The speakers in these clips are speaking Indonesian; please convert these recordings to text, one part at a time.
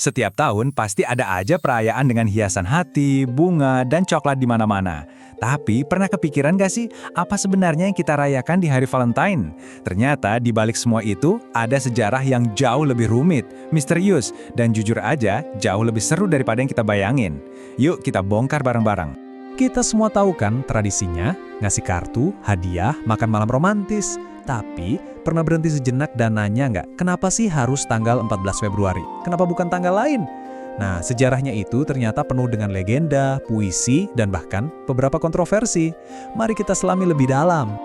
Setiap tahun pasti ada aja perayaan dengan hiasan hati, bunga, dan coklat di mana-mana. Tapi pernah kepikiran gak sih apa sebenarnya yang kita rayakan di hari Valentine? Ternyata di balik semua itu ada sejarah yang jauh lebih rumit, misterius, dan jujur aja jauh lebih seru daripada yang kita bayangin. Yuk kita bongkar bareng-bareng. Kita semua tahu kan tradisinya, ngasih kartu, hadiah, makan malam romantis. Tapi, pernah berhenti sejenak dan nanya nggak, kenapa sih harus tanggal 14 Februari? Kenapa bukan tanggal lain? Nah, sejarahnya itu ternyata penuh dengan legenda, puisi, dan bahkan beberapa kontroversi. Mari kita selami lebih dalam.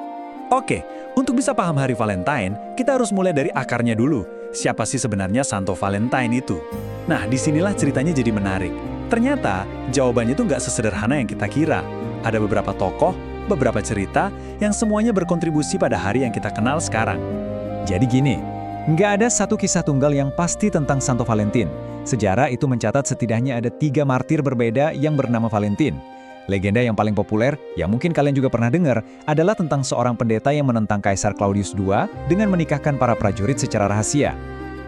Oke, untuk bisa paham hari Valentine, kita harus mulai dari akarnya dulu. Siapa sih sebenarnya Santo Valentine itu? Nah, disinilah ceritanya jadi menarik. Ternyata, jawabannya itu nggak sesederhana yang kita kira. Ada beberapa tokoh, beberapa cerita, yang semuanya berkontribusi pada hari yang kita kenal sekarang. Jadi gini, nggak ada satu kisah tunggal yang pasti tentang Santo Valentine. Sejarah itu mencatat setidaknya ada 3 martir berbeda yang bernama Valentine. Legenda yang paling populer, yang mungkin kalian juga pernah dengar, adalah tentang seorang pendeta yang menentang Kaisar Claudius II dengan menikahkan para prajurit secara rahasia.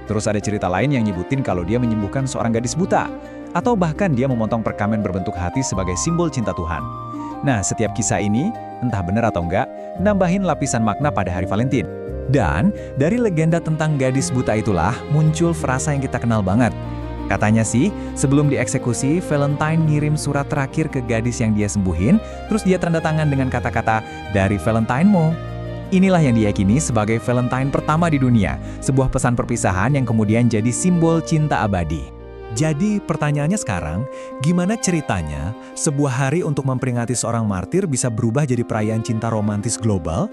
Terus ada cerita lain yang nyebutin kalau dia menyembuhkan seorang gadis buta, atau bahkan dia memotong perkamen berbentuk hati sebagai simbol cinta Tuhan. Nah, setiap kisah ini, entah benar atau enggak, nambahin lapisan makna pada hari Valentine. Dan dari legenda tentang gadis buta itulah muncul frasa yang kita kenal banget. Katanya sih, sebelum dieksekusi, Valentine ngirim surat terakhir ke gadis yang dia sembuhin, terus dia tanda tangan dengan kata-kata, "Dari Valentine-mu." Inilah yang diyakini sebagai Valentine pertama di dunia, sebuah pesan perpisahan yang kemudian jadi simbol cinta abadi. Jadi pertanyaannya sekarang, gimana ceritanya sebuah hari untuk memperingati seorang martir bisa berubah jadi perayaan cinta romantis global?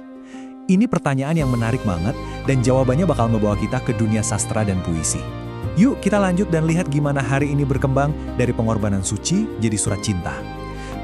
Ini pertanyaan yang menarik banget dan jawabannya bakal membawa kita ke dunia sastra dan puisi. Yuk kita lanjut dan lihat gimana hari ini berkembang dari pengorbanan suci jadi surat cinta.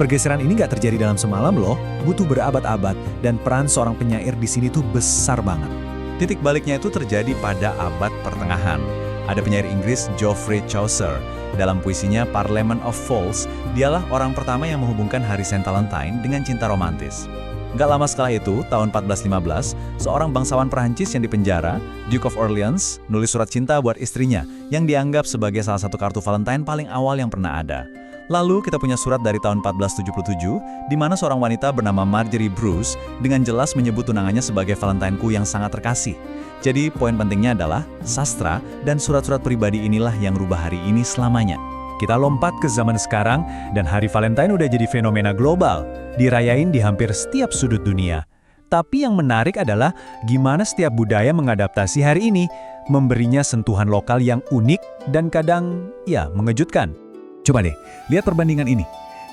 Pergeseran ini nggak terjadi dalam semalam loh, butuh berabad-abad dan peran seorang penyair di sini tuh besar banget. Titik baliknya itu terjadi pada abad pertengahan. Ada penyair Inggris Geoffrey Chaucer. Dalam puisinya Parlement of Fools, dialah orang pertama yang menghubungkan hari Saint Valentine dengan cinta romantis. Gak lama setelah itu, tahun 1415, seorang bangsawan Perancis yang dipenjara, Duke of Orleans, nulis surat cinta buat istrinya yang dianggap sebagai salah satu kartu Valentine paling awal yang pernah ada. Lalu kita punya surat dari tahun 1477, di mana seorang wanita bernama Marjorie Bruce dengan jelas menyebut tunangannya sebagai Valentine-ku yang sangat terkasih. Jadi poin pentingnya adalah sastra dan surat-surat pribadi inilah yang rubah hari ini selamanya. Kita lompat ke zaman sekarang dan hari Valentine udah jadi fenomena global, dirayain di hampir setiap sudut dunia. Tapi yang menarik adalah gimana setiap budaya mengadaptasi hari ini, memberinya sentuhan lokal yang unik dan kadang ya mengejutkan. Coba deh, lihat perbandingan ini.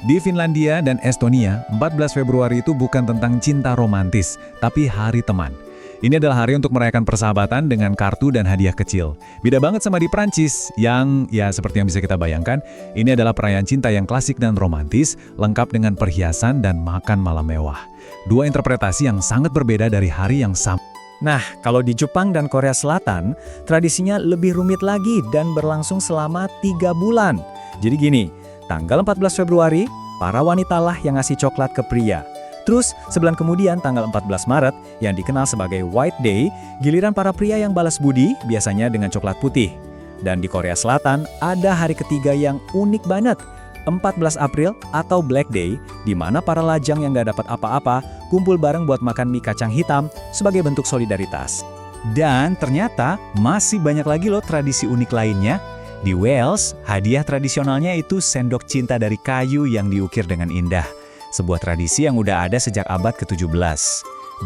Di Finlandia dan Estonia, 14 Februari itu bukan tentang cinta romantis, tapi hari teman. Ini adalah hari untuk merayakan persahabatan dengan kartu dan hadiah kecil. Beda banget sama di Prancis, yang ya seperti yang bisa kita bayangkan, ini adalah perayaan cinta yang klasik dan romantis, lengkap dengan perhiasan dan makan malam mewah. Dua interpretasi yang sangat berbeda dari hari yang sama. Nah, kalau di Jepang dan Korea Selatan, tradisinya lebih rumit lagi dan berlangsung selama 3 bulan. Jadi gini, tanggal 14 Februari, para wanitalah yang ngasih coklat ke pria. Terus, sebulan kemudian tanggal 14 Maret, yang dikenal sebagai White Day, giliran para pria yang balas budi, biasanya dengan coklat putih. Dan di Korea Selatan, ada hari ketiga yang unik banget, 14 April atau Black Day, di mana para lajang yang gak dapat apa-apa, kumpul bareng buat makan mie kacang hitam sebagai bentuk solidaritas. Dan ternyata, masih banyak lagi loh tradisi unik lainnya. Di Wales, hadiah tradisionalnya itu sendok cinta dari kayu yang diukir dengan indah. Sebuah tradisi yang udah ada sejak abad ke-17.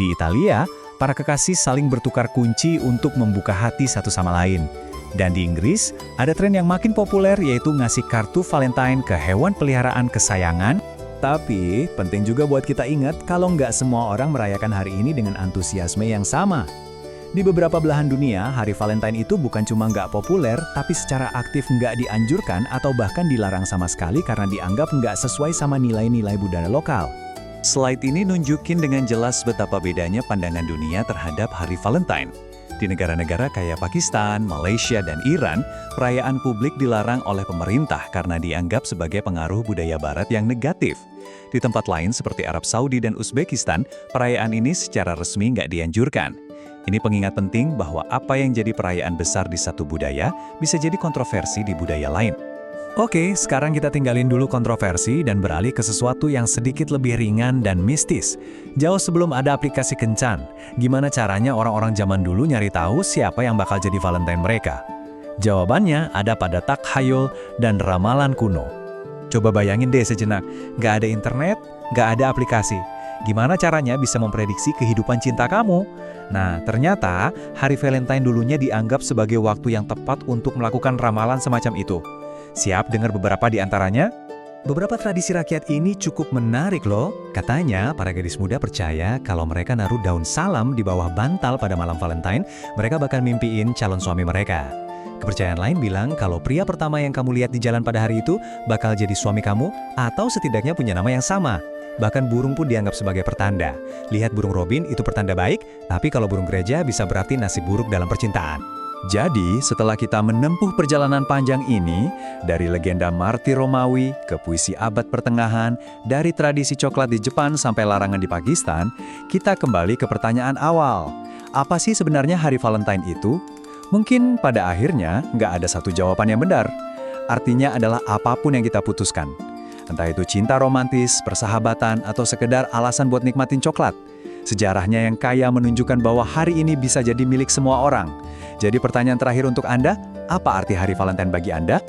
Di Italia, para kekasih saling bertukar kunci untuk membuka hati satu sama lain. Dan di Inggris, ada tren yang makin populer yaitu ngasih kartu Valentine ke hewan peliharaan kesayangan. Tapi, penting juga buat kita ingat kalau nggak semua orang merayakan hari ini dengan antusiasme yang sama. Di beberapa belahan dunia, hari Valentine itu bukan cuma nggak populer, tapi secara aktif nggak dianjurkan atau bahkan dilarang sama sekali karena dianggap nggak sesuai sama nilai-nilai budaya lokal. Slide ini nunjukin dengan jelas betapa bedanya pandangan dunia terhadap hari Valentine. Di negara-negara kayak Pakistan, Malaysia, dan Iran, perayaan publik dilarang oleh pemerintah karena dianggap sebagai pengaruh budaya barat yang negatif. Di tempat lain seperti Arab Saudi dan Uzbekistan, perayaan ini secara resmi nggak dianjurkan. Ini pengingat penting bahwa apa yang jadi perayaan besar di satu budaya bisa jadi kontroversi di budaya lain. Oke, sekarang kita tinggalin dulu kontroversi dan beralih ke sesuatu yang sedikit lebih ringan dan mistis. Jauh sebelum ada aplikasi kencan, gimana caranya orang-orang zaman dulu nyari tahu siapa yang bakal jadi Valentine mereka? Jawabannya ada pada takhayul dan ramalan kuno. Coba bayangin deh sejenak, nggak ada internet, nggak ada aplikasi. Gimana caranya bisa memprediksi kehidupan cinta kamu? Nah, ternyata hari Valentine dulunya dianggap sebagai waktu yang tepat untuk melakukan ramalan semacam itu. Siap dengar beberapa di antaranya? Beberapa tradisi rakyat ini cukup menarik loh. Katanya, para gadis muda percaya kalau mereka naruh daun salam di bawah bantal pada malam Valentine, mereka bakal mimpiin calon suami mereka. Kepercayaan lain bilang kalau pria pertama yang kamu lihat di jalan pada hari itu bakal jadi suami kamu atau setidaknya punya nama yang sama. Bahkan burung pun dianggap sebagai pertanda. Lihat burung robin itu pertanda baik, tapi kalau burung gereja bisa berarti nasib buruk dalam percintaan. Jadi, setelah kita menempuh perjalanan panjang ini, dari legenda martir Romawi ke puisi abad pertengahan, dari tradisi coklat di Jepang sampai larangan di Pakistan, kita kembali ke pertanyaan awal. Apa sih sebenarnya hari Valentine itu? Mungkin pada akhirnya nggak ada satu jawaban yang benar. Artinya adalah apapun yang kita putuskan. Entah itu cinta romantis, persahabatan, atau sekedar alasan buat nikmatin coklat. Sejarahnya yang kaya menunjukkan bahwa hari ini bisa jadi milik semua orang. Jadi pertanyaan terakhir untuk Anda, apa arti hari Valentine bagi Anda?